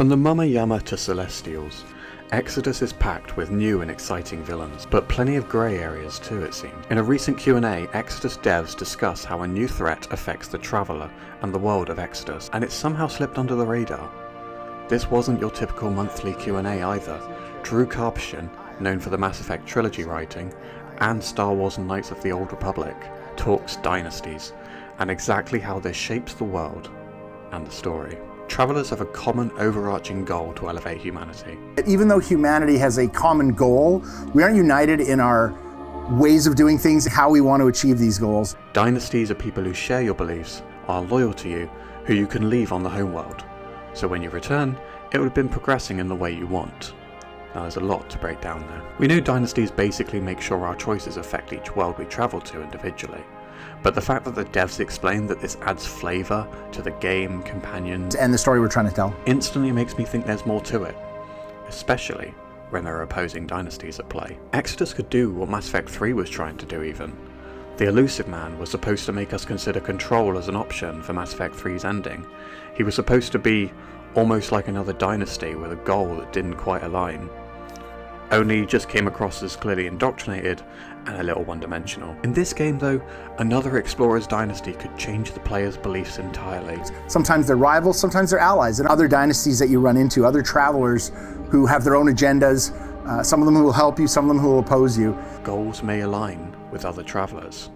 From the Mama Yama to Celestials, Exodus is packed with new and exciting villains, but plenty of grey areas too, it seems. In a recent Q&A, Exodus devs discuss how a new threat affects the Traveller and the world of Exodus, and it's somehow slipped under the radar. This wasn't your typical monthly Q&A either. Drew Karpyshyn, known for the Mass Effect trilogy writing, and Star Wars and Knights of the Old Republic, talks dynasties, and exactly how this shapes the world and the story. Travelers have a common overarching goal to elevate humanity. Even though humanity has a common goal, we aren't united in our ways of doing things, how we want to achieve these goals. Dynasties are people who share your beliefs, are loyal to you, who you can leave on the homeworld. So when you return, it would have been progressing in the way you want. Now there's a lot to break down there. We know dynasties basically make sure our choices affect each world we travel to individually. But the fact that the devs explain that this adds flavour to the game, companions, and the story we're trying to tell instantly makes me think there's more to it. Especially when there are opposing dynasties at play. Exodus could do what Mass Effect 3 was trying to do even. The Elusive Man was supposed to make us consider control as an option for Mass Effect 3's ending. He was supposed to be almost like another dynasty with a goal that didn't quite align. Only he just came across as clearly indoctrinated and a little one-dimensional. In this game though, another explorer's dynasty could change the player's beliefs entirely. Sometimes they're rivals, sometimes they're allies, and other dynasties that you run into, other travelers who have their own agendas, some of them who will help you, some of them who will oppose you. Goals may align with other travelers.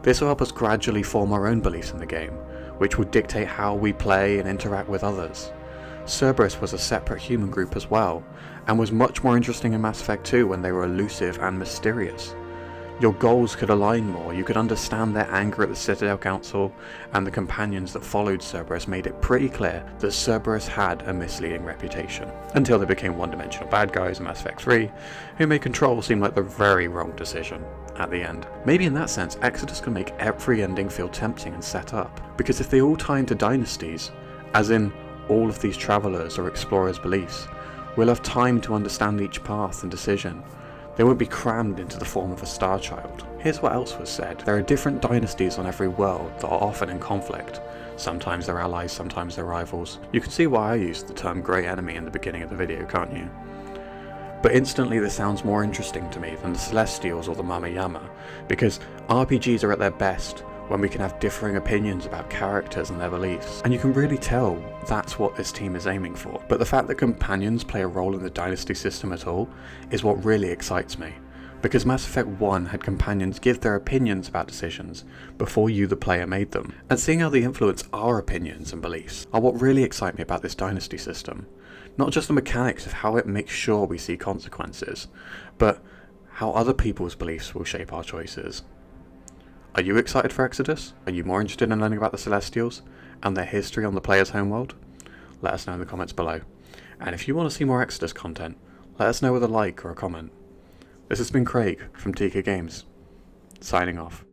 This will help us gradually form our own beliefs in the game, which will dictate how we play and interact with others. Cerberus was a separate human group as well, and was much more interesting in Mass Effect 2 when they were elusive and mysterious. Your goals could align more, you could understand their anger at the Citadel Council, and the companions that followed Cerberus made it pretty clear that Cerberus had a misleading reputation, until they became one-dimensional bad guys in Mass Effect 3, who made Control seem like the very wrong decision at the end. Maybe in that sense, Exodus can make every ending feel tempting and set up, because if they all tie into dynasties, as in all of these travelers or explorers' beliefs, we'll have time to understand each path and decision. They won't be crammed into the form of a star child. Here's what else was said. There are different dynasties on every world that are often in conflict. Sometimes they're allies, sometimes they're rivals. You can see why I used the term grey enemy in the beginning of the video, can't you? But instantly this sounds more interesting to me than the Celestials or the Mama Yama, because RPGs are at their best when we can have differing opinions about characters and their beliefs. And you can really tell that's what this team is aiming for. But the fact that companions play a role in the dynasty system at all is what really excites me. Because Mass Effect 1 had companions give their opinions about decisions before you the player made them. And seeing how they influence our opinions and beliefs are what really excite me about this dynasty system. Not just the mechanics of how it makes sure we see consequences, but how other people's beliefs will shape our choices. Are you excited for Exodus? Are you more interested in learning about the Celestials and their history on the player's homeworld? Let us know in the comments below. And if you want to see more Exodus content, let us know with a like or a comment. This has been Craig from TK Games, signing off.